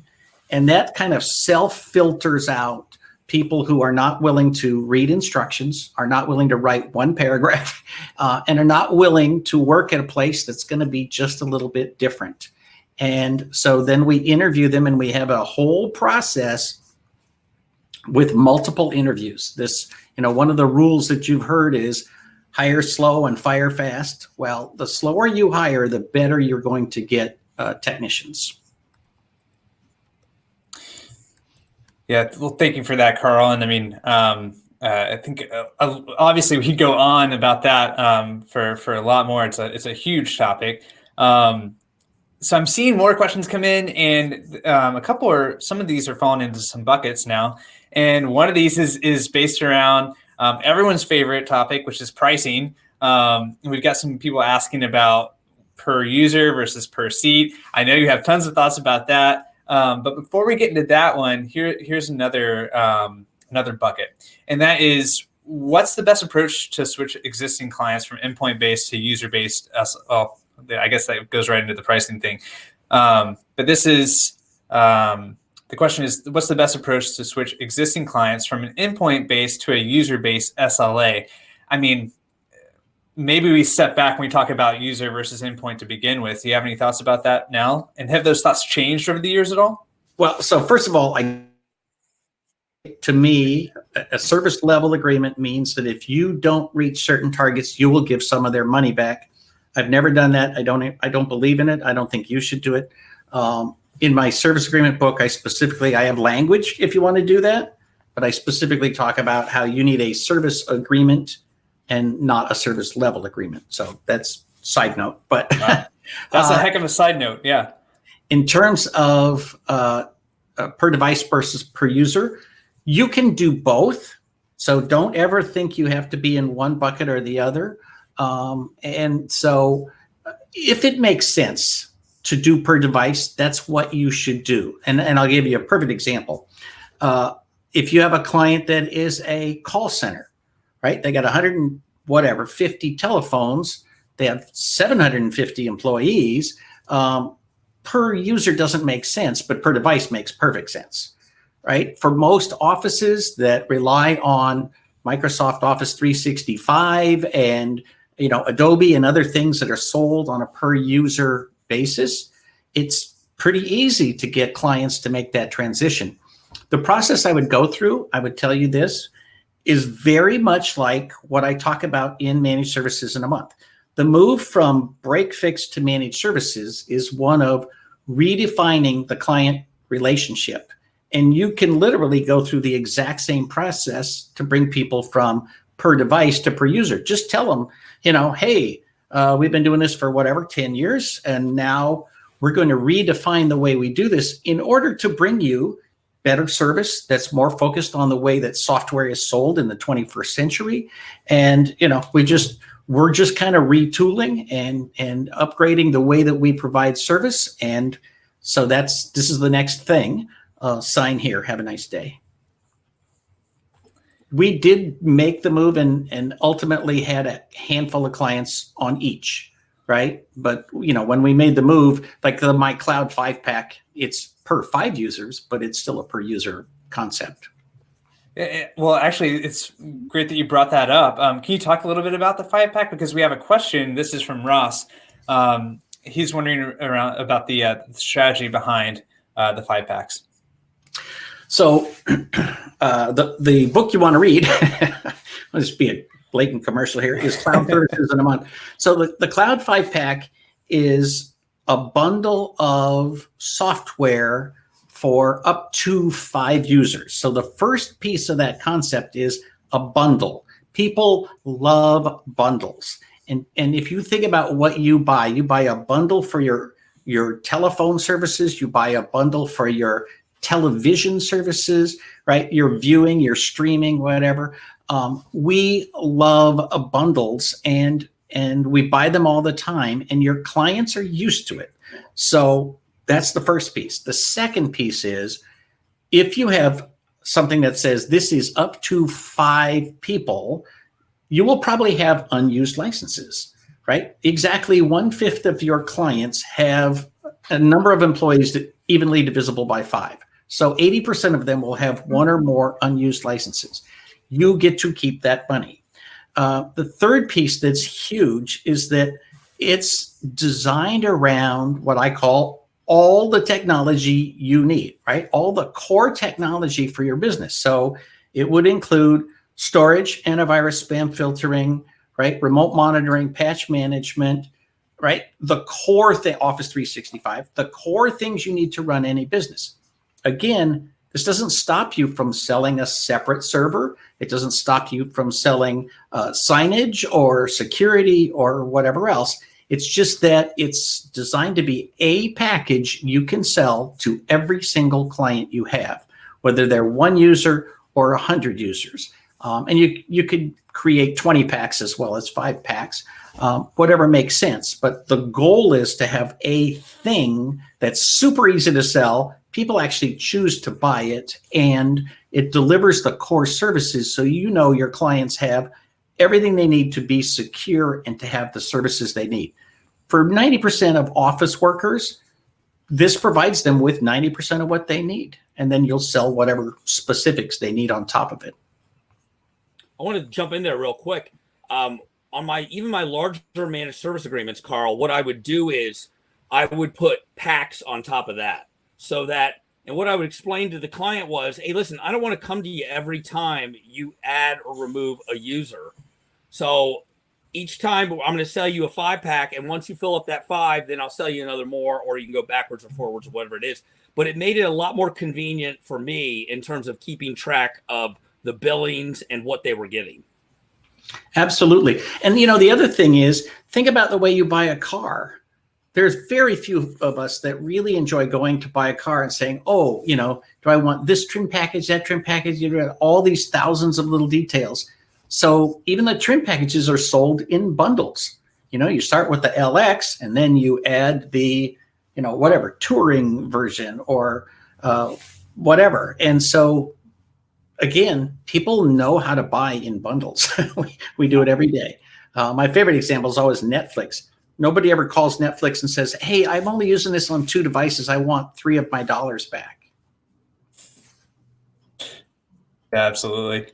And that kind of self-filters out people who are not willing to read instructions, are not willing to write one paragraph, and are not willing to work at a place that's going to be just a little bit different. And so then we interview them, and we have a whole process with multiple interviews. This, one of the rules that you've heard is hire slow and fire fast. Well, the slower you hire, the better you're going to get technicians.
Yeah, well, thank you for that, Karl. And I mean, I think obviously we could go on about that for a lot more. It's a huge topic. So I'm seeing more questions come in, and some of these are falling into some buckets now. And one of these is based around everyone's favorite topic, which is pricing. We've got some people asking about per user versus per seat. I know you have tons of thoughts about that. But before we get into that one, here's another bucket, and that is, what's the best approach to switch existing clients from endpoint-based to user-based? I guess that goes right into the pricing thing. But this is the question is, what's the best approach to switch existing clients from an endpoint-based to a user-based SLA? I mean, maybe we step back when we talk about user versus endpoint to begin with. Do you have any thoughts about that now? And have those thoughts changed over the years at all?
Well, so first of all, to me, a service level agreement means that if you don't reach certain targets, you will give some of their money back. I've never done that. I don't believe in it. I don't think you should do it. In my service agreement book, I have language if you want to do that, but I specifically talk about how you need a service agreement and not a service level agreement. So that's side note, but
wow. That's a heck of a side note. Yeah.
In terms of per device versus per user, you can do both. So don't ever think you have to be in one bucket or the other. And so if it makes sense to do per device, that's what you should do. And I'll give you a perfect example. If you have a client that is a call center, right? They got 50 telephones. They have 750 employees. Per user doesn't make sense, but per device makes perfect sense, right? For most offices that rely on Microsoft Office 365 and Adobe and other things that are sold on a per user basis, it's pretty easy to get clients to make that transition. The process I would go through, I would tell you this, is very much like what I talk about in Managed Services in a Month. The move from break fix to managed services is one of redefining the client relationship. And you can literally go through the exact same process to bring people from per device to per user. Just tell them, hey, we've been doing this for 10 years, and now we're going to redefine the way we do this in order to bring you better service that's more focused on the way that software is sold in the 21st century. And, we're just kind of retooling and upgrading the way that we provide service. And so this is the next thing. Sign here. Have a nice day. We did make the move and ultimately had a handful of clients on each, right? But, when we made the move, like my Cloud 5-pack, it's per 5 users, but it's still a per user concept.
Well, actually, it's great that you brought that up. Can you talk a little bit about the 5-pack? Because we have a question. This is from Ross. He's wondering about the strategy behind the 5-packs.
So the book you want to read, I'll just be a blatant commercial here, is Cloud Services in a Month. So the Cloud 5-pack is a bundle of software for up to 5 users. So the first piece of that concept is a bundle. People love bundles. And if you think about what you buy a bundle for your telephone services, you buy a bundle for your television services, right? Your viewing, your streaming, whatever. We love bundles, and we buy them all the time, and your clients are used to it. So that's the first piece. The second piece is, if you have something that says this is up to 5 people, you will probably have unused licenses, right? Exactly 1/5 of your clients have a number of employees that evenly divisible by 5. So 80% of them will have 1 or more unused licenses. You get to keep that money. The third piece that's huge is that it's designed around what I call all the technology you need, right? All the core technology for your business. So it would include storage, antivirus, spam filtering, right? Remote monitoring, patch management, right? The core thing, Office 365, the core things you need to run any business. Again, this doesn't stop you from selling a separate server. It doesn't stop you from selling signage or security or whatever else. It's just that it's designed to be a package you can sell to every single client you have, whether they're 1 user or 100 users. And you could create 20 packs as well as 5 packs, whatever makes sense. But the goal is to have a thing that's super easy to sell. People actually choose to buy it, and it delivers the core services. So you know your clients have everything they need to be secure and to have the services they need. For 90% of office workers, this provides them with 90% of what they need. And then you'll sell whatever specifics they need on top of it.
I want to jump in there real quick. On my larger managed service agreements, Karl, what I would do is I would put packs on top of that, so that, and what I would explain to the client was, hey, listen, I don't want to come to you every time you add or remove a user. So each time I'm going to sell you a 5-pack, and once you fill up that 5, then I'll sell you another more, or you can go backwards or forwards or whatever it is. But it made it a lot more convenient for me in terms of keeping track of the billings and what they were getting.
Absolutely. And the other thing is, think about the way you buy a car. There's very few of us that really enjoy going to buy a car and saying, oh, do I want this trim package, that trim package, all these thousands of little details. So even the trim packages are sold in bundles. You start with the LX, and then you add the, whatever, touring version or whatever. And so, again, people know how to buy in bundles. We do it every day. My favorite example is always Netflix. Nobody ever calls Netflix and says, hey, I'm only using this on 2 devices. I want $3 of my dollars back.
Yeah, absolutely.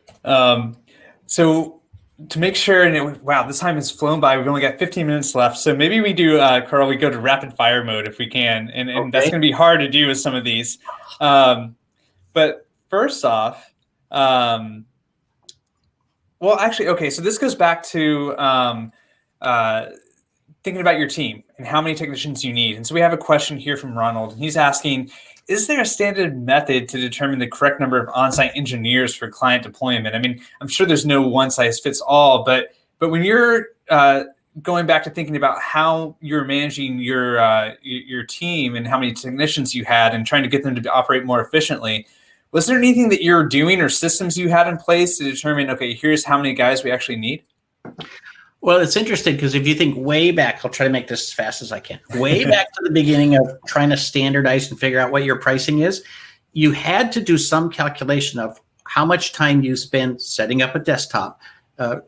So to make sure, and wow, this time has flown by. We've only got 15 minutes left. So maybe we do, Karl, we go to rapid fire mode if we can. And okay. That's going to be hard to do with some of these. But first off, well, actually, okay. So this goes back to thinking about your team and how many technicians you need. And so we have a question here from Ronald, and he's asking, is there a standard method to determine the correct number of on-site engineers for client deployment? I mean, I'm sure there's no one size fits all, but when you're going back to thinking about how you're managing your team and how many technicians you had and trying to get them to operate more efficiently, was there anything that you're doing or systems you had in place to determine, okay, here's how many guys we actually need?
Well, it's interesting because if you think way back, I'll try to make this as fast as I can. Way back to the beginning of trying to standardize and figure out what your pricing is, you had to do some calculation of how much time you spend setting up a desktop,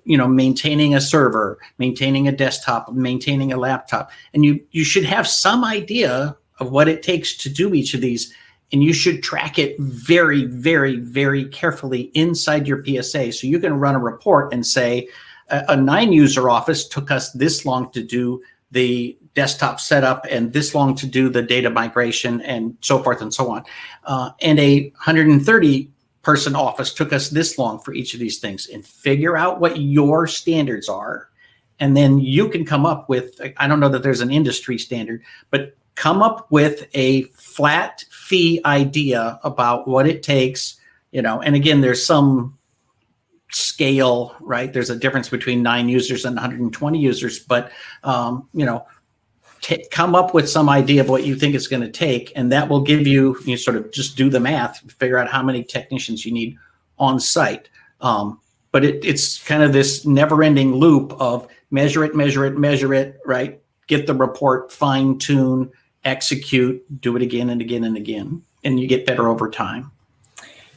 maintaining a server, maintaining a desktop, maintaining a laptop. And you should have some idea of what it takes to do each of these. And you should track it very, very, very carefully inside your PSA. So you can run a report and say, a 9-user office took us this long to do the desktop setup and this long to do the data migration and so forth and so on. And a 130-person office took us this long for each of these things, and figure out what your standards are. And then you can come up with, I don't know that there's an industry standard, but come up with a flat fee idea about what it takes, and again, there's some scale, right? There's a difference between 9 users and 120 users, but come up with some idea of what you think it's going to take, and that will give you, sort of just do the math, figure out how many technicians you need on site. but it's kind of this never-ending loop of measure it, right? Get the report, fine tune, execute, do it again and again and again, and you get better over time.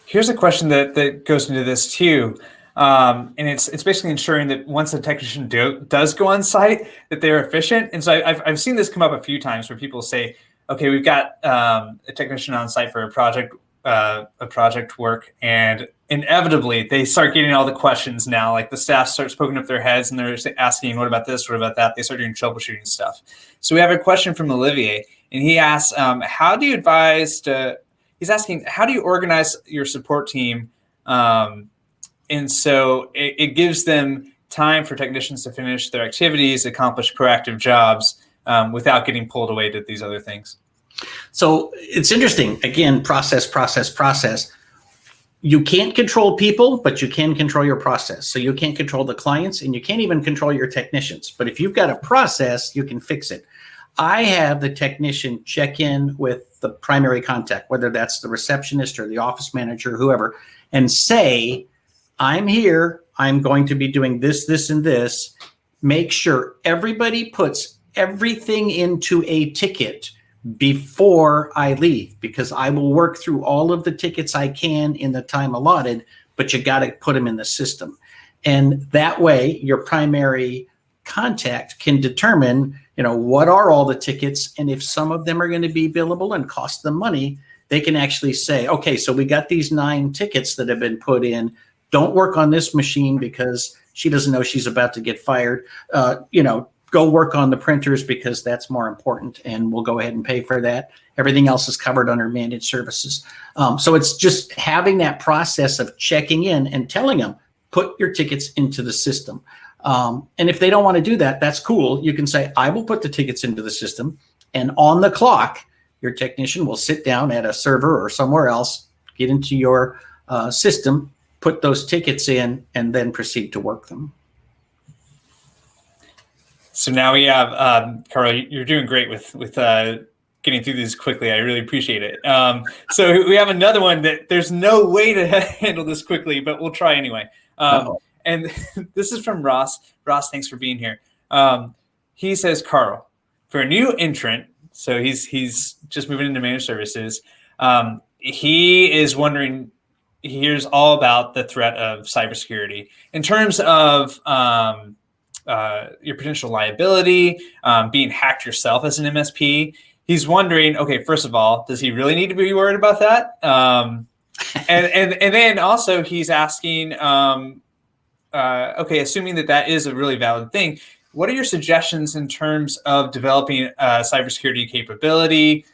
Here's a question that goes into this too. And it's basically ensuring that once a technician does go on site, that they're efficient. And so I've seen this come up a few times where people say, okay, we've got a technician on site for a project work, and inevitably they start getting all the questions now. Like the staff starts poking up their heads and they're asking, what about this? What about that? They start doing troubleshooting stuff. So we have a question from Olivier, and he asks, how do you advise he's asking, how do you organize your support team? And so it gives them time for technicians to finish their activities, accomplish proactive jobs without getting pulled away to these other things.
So it's interesting. Again, process. You can't control people, but you can control your process. So you can't control the clients, and you can't even control your technicians. But if you've got a process, you can fix it. I have the technician check in with the primary contact, whether that's the receptionist or the office manager, whoever, and say, I'm here. I'm going to be doing this, this, and this. Make sure everybody puts everything into a ticket before I leave, because I will work through all of the tickets I can in the time allotted, but you got to put them in the system. And that way your primary contact can determine, what are all the tickets, and if some of them are going to be billable and cost them money, they can actually say, okay, so we got these 9 tickets that have been put in. Don't work on this machine because she doesn't know she's about to get fired. Go work on the printers because that's more important, and we'll go ahead and pay for that. Everything else is covered under managed services. So it's just having that process of checking in and telling them, put your tickets into the system. And if they don't want to do that, that's cool. You can say, I will put the tickets into the system, and on the clock, your technician will sit down at a server or somewhere else, get into your system, put those tickets in, and then proceed to work them.
So now we have, Karl, you're doing great with getting through these quickly. I really appreciate it. So we have another one that there's no way to handle this quickly, but we'll try anyway. And this is from Ross. Ross, thanks for being here. He says, Karl, for a new entrant, so he's just moving into managed services, he is wondering, he hears all about the threat of cybersecurity in terms of your potential liability, being hacked yourself as an MSP. He's wondering, okay, first of all, does he really need to be worried about that? And then also he's asking, okay, assuming that is a really valid thing, what are your suggestions in terms of developing cybersecurity capability?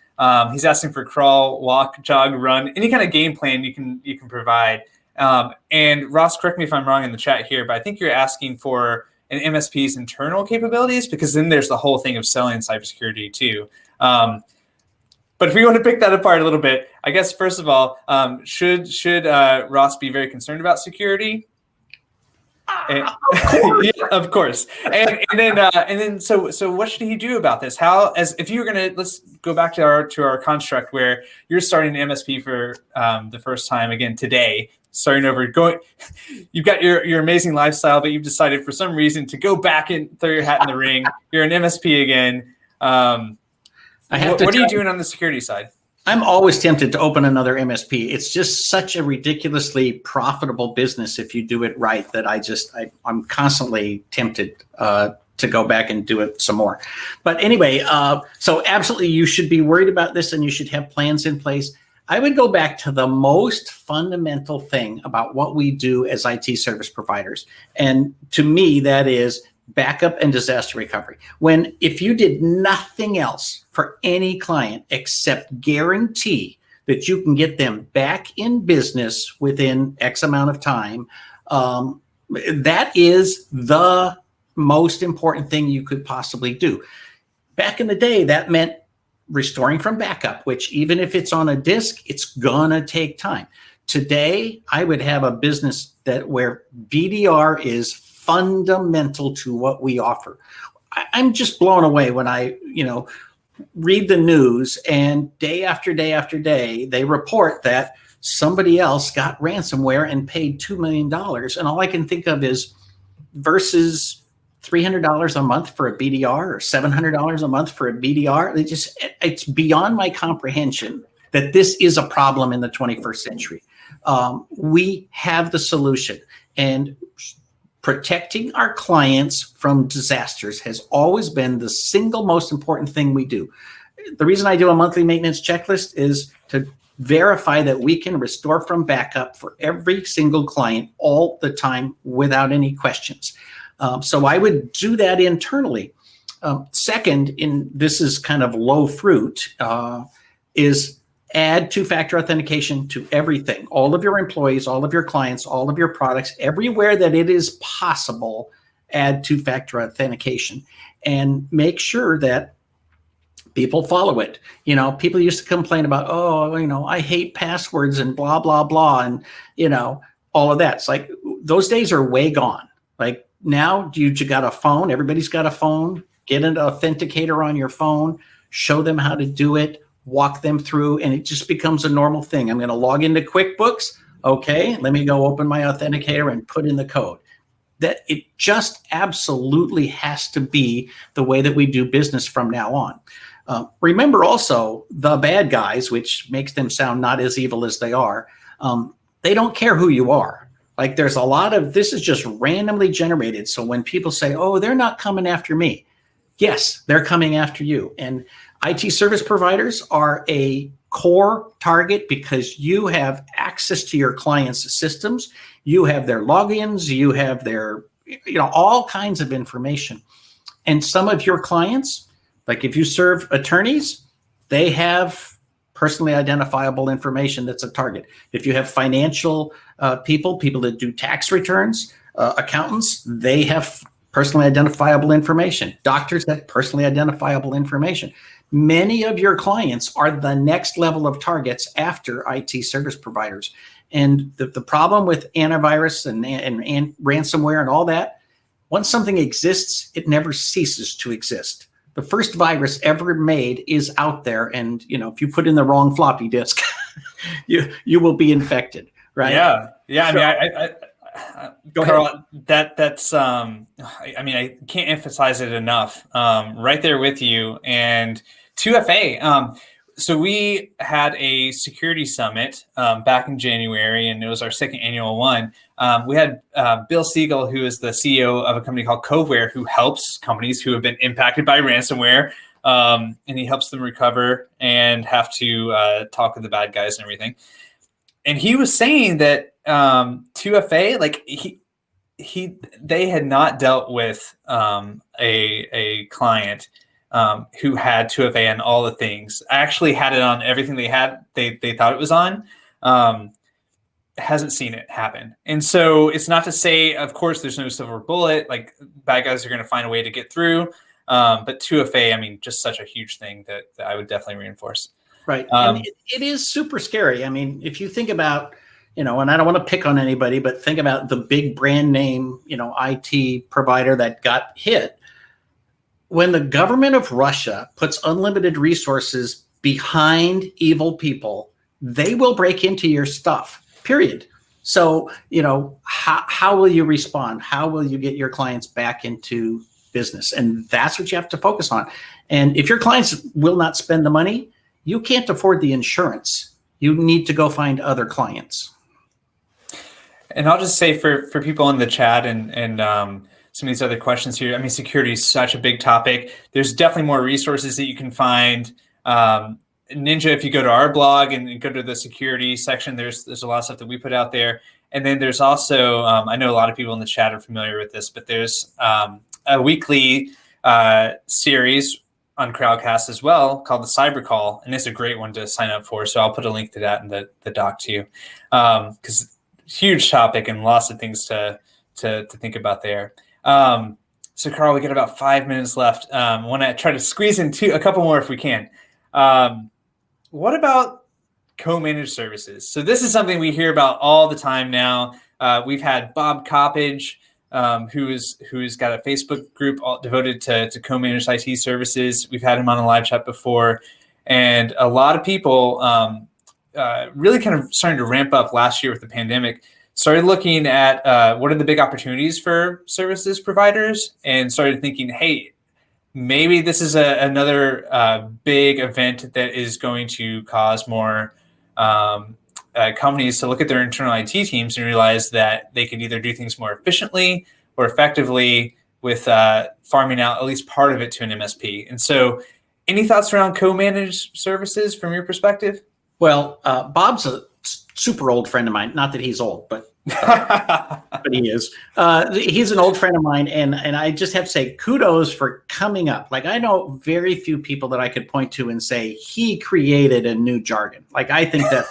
He's asking for crawl, walk, jog, run, any kind of game plan you can provide. And Ross, correct me if I'm wrong in the chat here, but I think you're asking for an MSP's internal capabilities, because then there's the whole thing of selling cybersecurity too. But if we want to pick that apart a little bit, I guess first of all, should Ross be very concerned about security? And, yeah, of course. And then so what should he do about this? If you were gonna, let's go back to our construct where you're starting an MSP for the first time again today, starting over, you've got your amazing lifestyle, but you've decided for some reason to go back and throw your hat in the ring. You're an MSP again. What are you doing on the security side?
I'm always tempted to open another MSP. It's just such a ridiculously profitable business if you do it right that I'm constantly tempted to go back and do it some more. But anyway, so absolutely you should be worried about this and you should have plans in place. I would go back to the most fundamental thing about what we do as IT service providers. And to me, that is backup and disaster recovery. If you did nothing else for any client except guarantee that you can get them back in business within X amount of time, that is the most important thing you could possibly do. Back in the day, that meant restoring from backup, which even if it's on a disk, it's gonna take time. Today, I would have a business where VDR is fundamental to what we offer. I'm just blown away when I, read the news and day after day after day, they report that somebody else got ransomware and paid $2 million. And all I can think of is versus $300 a month for a BDR or $700 a month for a BDR. It's beyond my comprehension that this is a problem in the 21st century. We have the solution, and protecting our clients from disasters has always been the single most important thing we do. The reason I do a monthly maintenance checklist is to verify that we can restore from backup for every single client all the time without any questions. So I would do that internally. Second, this is kind of low fruit, is add two-factor authentication to everything. All of your employees, all of your clients, all of your products, everywhere that it is possible, add two-factor authentication. And make sure that people follow it. People used to complain about, I hate passwords and blah, blah, blah. And, all of that. It's like those days are way gone. Like now you got a phone. Everybody's got a phone. Get an authenticator on your phone. Show them how to do it. Walk them through. And it just becomes a normal thing. I'm going to log into QuickBooks. Okay, let me go open my authenticator and put in the code. That it just absolutely has to be the way that we do business from now on. Remember also the bad guys, which makes them sound not as evil as they are. They don't care who you are. Like there's a lot of, this is just randomly generated. So when people say, oh, they're not coming after me. Yes, they're coming after you. And IT service providers are a core target because you have access to your clients' systems. You have their logins, you have their, all kinds of information. And some of your clients, like if you serve attorneys, they have personally identifiable information that's a target. If you have financial people that do tax returns, accountants, they have personally identifiable information. Doctors have personally identifiable information. Many of your clients are the next level of targets after IT service providers. And the problem with antivirus and ransomware and all that, once something exists, it never ceases to exist. The first virus ever made is out there, and if you put in the wrong floppy disk, you will be infected, right?
Yeah.
So,
I Karl, that's I can't emphasize it enough. Right there with you. And 2FA. So we had a security summit back in January, and it was our second annual one. We had Bill Siegel, who is the CEO of a company called Coveware, who helps companies who have been impacted by ransomware, and he helps them recover and have to talk with the bad guys and everything. And he was saying that 2FA, like they had not dealt with a client who had 2FA and all the things. Actually had it on everything they had. They thought it was on. Hasn't seen it happen. And so it's not to say, of course, there's no silver bullet. Like bad guys are going to find a way to get through. But 2FA, just such a huge thing that I would definitely reinforce.
Right. And it is super scary. If you think about, and I don't want to pick on anybody, but think about the big brand name, IT provider that got hit. When the government of Russia puts unlimited resources behind evil people, they will break into your stuff, period. So, how will you respond? How will you get your clients back into business? And that's what you have to focus on. And if your clients will not spend the money, you can't afford the insurance. You need to go find other clients.
And I'll just say for people in the chat and some of these other questions here, security is such a big topic. There's definitely more resources that you can find. Ninja, if you go to our blog and go to the security section, there's a lot of stuff that we put out there. And then there's also, I know a lot of people in the chat are familiar with this, but there's a weekly series on Crowdcast as well called the Cyber Call, and it's a great one to sign up for. So I'll put a link to that in the doc too, because huge topic and lots of things to think about there. So Karl, we got about 5 minutes left. I want to try to squeeze in a couple more if we can. What about co-managed services? So this is something we hear about all the time now. We've had Bob Coppage, who's got a Facebook group devoted to co-managed IT services. We've had him on a live chat before, and a lot of people really kind of starting to ramp up last year with the pandemic, started looking at what are the big opportunities for services providers, and started thinking, hey, maybe this is another big event that is going to cause more companies to look at their internal IT teams and realize that they could either do things more efficiently or effectively with farming out at least part of it to an MSP. And so any thoughts around co-managed services from your perspective?
Well, Bob's a super old friend of mine. Not that he's old, but he is. He's an old friend of mine, and I just have to say kudos for coming up. Like, I know very few people that I could point to and say he created a new jargon. Like, I think that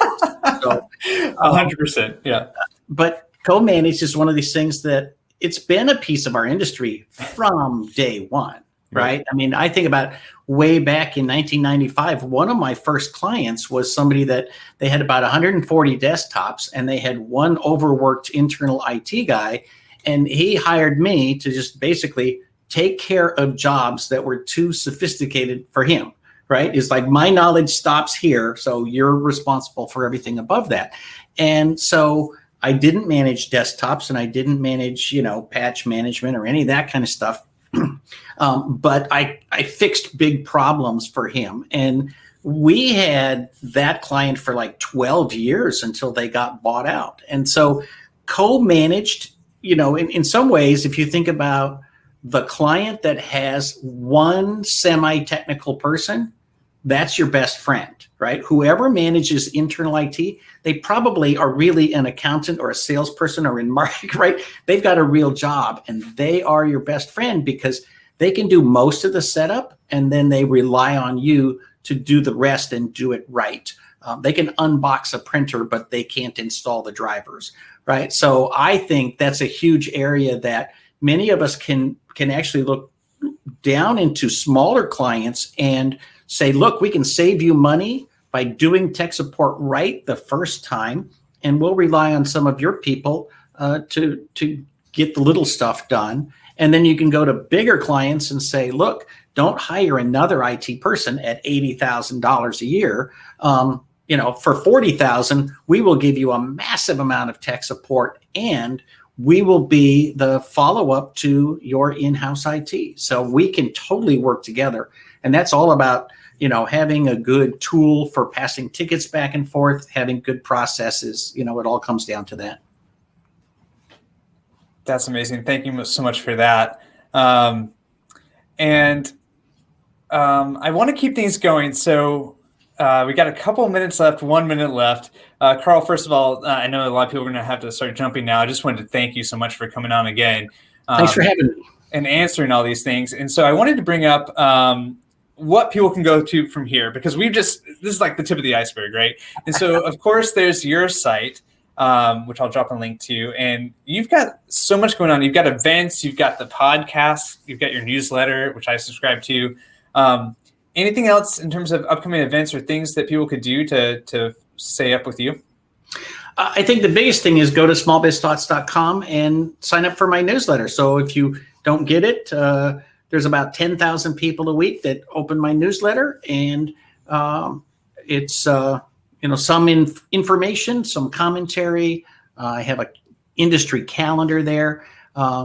so
100%, yeah.
But co-managed is one of these things that it's been a piece of our industry from day one, right? I mean, I think about way back in 1995, one of my first clients was somebody that they had about 140 desktops, and they had one overworked internal IT guy, and he hired me to just basically take care of jobs that were too sophisticated for him, right? It's like, my knowledge stops here, so you're responsible for everything above that. And so I didn't manage desktops, and I didn't manage, patch management or any of that kind of stuff. But I fixed big problems for him. And we had that client for like 12 years until they got bought out. And so co-managed, in some ways, if you think about the client that has one semi-technical person, that's your best friend, right? Whoever manages internal IT, they probably are really an accountant or a salesperson or in marketing, right? They've got a real job, and they are your best friend because they can do most of the setup, and then they rely on you to do the rest and do it right. They can unbox a printer, but they can't install the drivers, right? So I think that's a huge area that many of us can actually look down into smaller clients and say, look, we can save you money by doing tech support right the first time, and we'll rely on some of your people to get the little stuff done. And then you can go to bigger clients and say, look, don't hire another IT person at $80,000 a year. For $40,000, we will give you a massive amount of tech support, and we will be the follow-up to your in-house IT. So we can totally work together. And that's all about, having a good tool for passing tickets back and forth, having good processes. It all comes down to that.
That's amazing. Thank you so much for that. I want to keep things going. So we got a couple minutes left, 1 minute left. Karl, first of all, I know a lot of people are going to have to start jumping now. I just wanted to thank you so much for coming on again.
Thanks for having me.
And answering all these things. And so I wanted to bring up what people can go to from here, because this is like the tip of the iceberg, right? And so, of course, there's your site, which I'll drop a link to. And you've got so much going on. You've got events, you've got the podcast, you've got your newsletter, which I subscribe to. Anything else in terms of upcoming events or things that people could do to stay up with you?
I think the biggest thing is go to smallbizthoughts.com and sign up for my newsletter. So if you don't get it, there's about 10,000 people a week that open my newsletter, and it's some information, some commentary. I have an industry calendar there.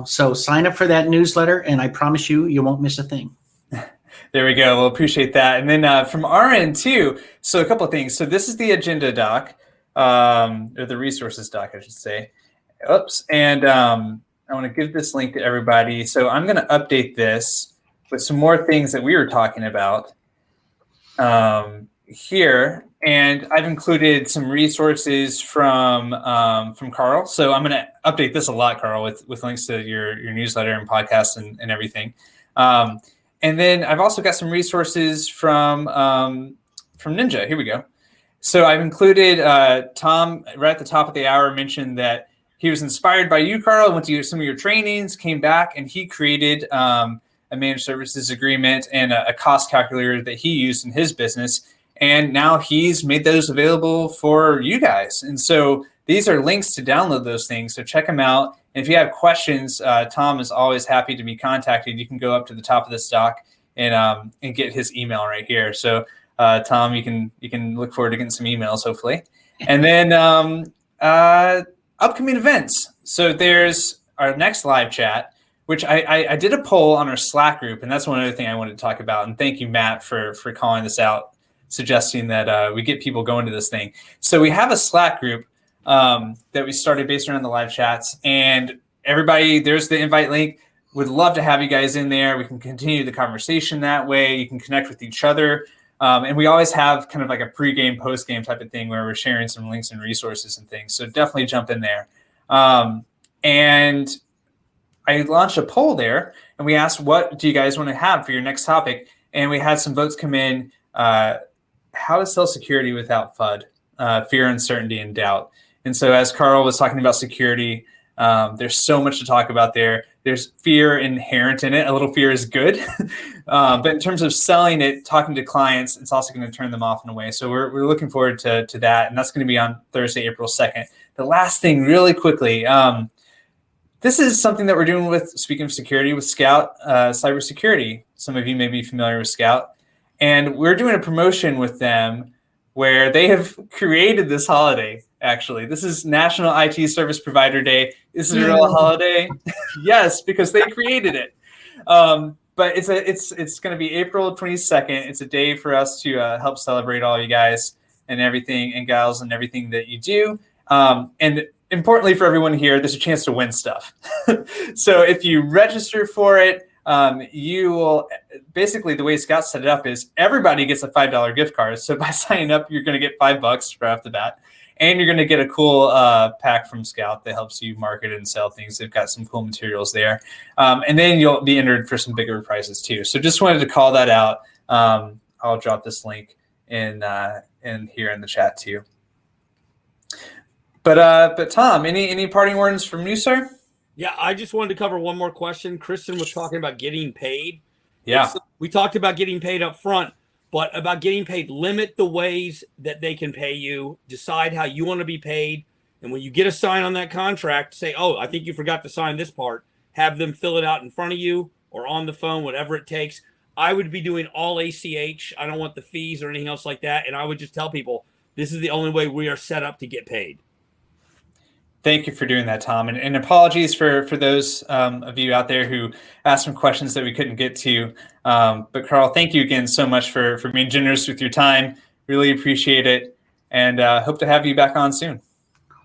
So sign up for that newsletter, and I promise you won't miss a thing.
There we go. We'll appreciate that. And then from our end too, so a couple of things. So this is the agenda doc, or the resources doc, I should say. Oops. And I want to give this link to everybody. So I'm going to update this with some more things that we were talking about here. And I've included some resources from Karl. So I'm going to update this a lot, Karl, with links to your newsletter and podcast and everything. And then I've also got some resources from Ninja. Here we go. So I've included Tom right at the top of the hour mentioned that he was inspired by you, Karl, went to some of your trainings, came back, and he created a managed services agreement and a cost calculator that he used in his business. And now he's made those available for you guys. And so these are links to download those things. So check them out. And if you have questions, Tom is always happy to be contacted. You can go up to the top of this doc and get his email right here. So Tom, you can look forward to getting some emails, hopefully. And then upcoming events. So there's our next live chat, which I did a poll on our Slack group, and that's one other thing I wanted to talk about. And thank you, Matt, for calling this out, suggesting that we get people going to this thing. So we have a Slack group that we started based around the live chats, and everybody, there's the invite link. Would love to have you guys in there. We can continue the conversation that way. You can connect with each other. And we always have kind of like a pre-game, post-game type of thing where we're sharing some links and resources and things. So definitely jump in there. And I launched a poll there, and we asked, what do you guys want to have for your next topic? And we had some votes come in. How to sell security without FUD, fear, uncertainty, and doubt. And so as Karl was talking about security, there's so much to talk about there. There's fear inherent in it. A little fear is good. But in terms of selling it, talking to clients, it's also going to turn them off in a way. So we're looking forward to that. And that's going to be on Thursday, April 2nd. The last thing really quickly, this is something that we're doing with, speaking of security, with Scout Cybersecurity. Some of you may be familiar with Scout. And we're doing a promotion with them where they have created this holiday, actually. This is National IT Service Provider Day. Is it a real holiday? Yes, because they created it. But it's going to be April 22nd. It's a day for us to help celebrate all you guys and everything, and gals and everything that you do. And importantly for everyone here, there's a chance to win stuff. So if you register for it, you will basically, the way Scout set it up is everybody gets a $5 gift card. So by signing up, you're going to get $5 right off the bat. And you're going to get a cool pack from Scout that helps you market and sell things. They've got some cool materials there. And then you'll be entered for some bigger prizes too. So just wanted to call that out. I'll drop this link in here in the chat too. But Tom, any parting words from you, sir?
Yeah, I just wanted to cover one more question. Kristen was talking about getting paid.
Yeah.
We talked about getting paid up front, but about getting paid, limit the ways that they can pay you, decide how you want to be paid. And when you get a sign on that contract, say, oh, I think you forgot to sign this part. Have them fill it out in front of you or on the phone, whatever it takes. I would be doing all ACH. I don't want the fees or anything else like that. And I would just tell people, this is the only way we are set up to get paid.
Thank you for doing that, Tom. And apologies for those of you out there who asked some questions that we couldn't get to. But Karl, thank you again so much for being generous with your time. Really appreciate it. And hope to have you back on soon.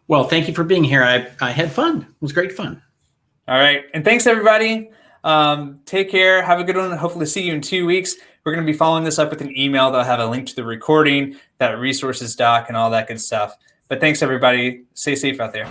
Well, thank you for being here. I had fun. It was great fun.
All right. And thanks, everybody. Take care. Have a good one. Hopefully see you in 2 weeks. We're going to be following this up with an email that'll have a link to the recording, that resources doc, and all that good stuff. But thanks, everybody. Stay safe out there.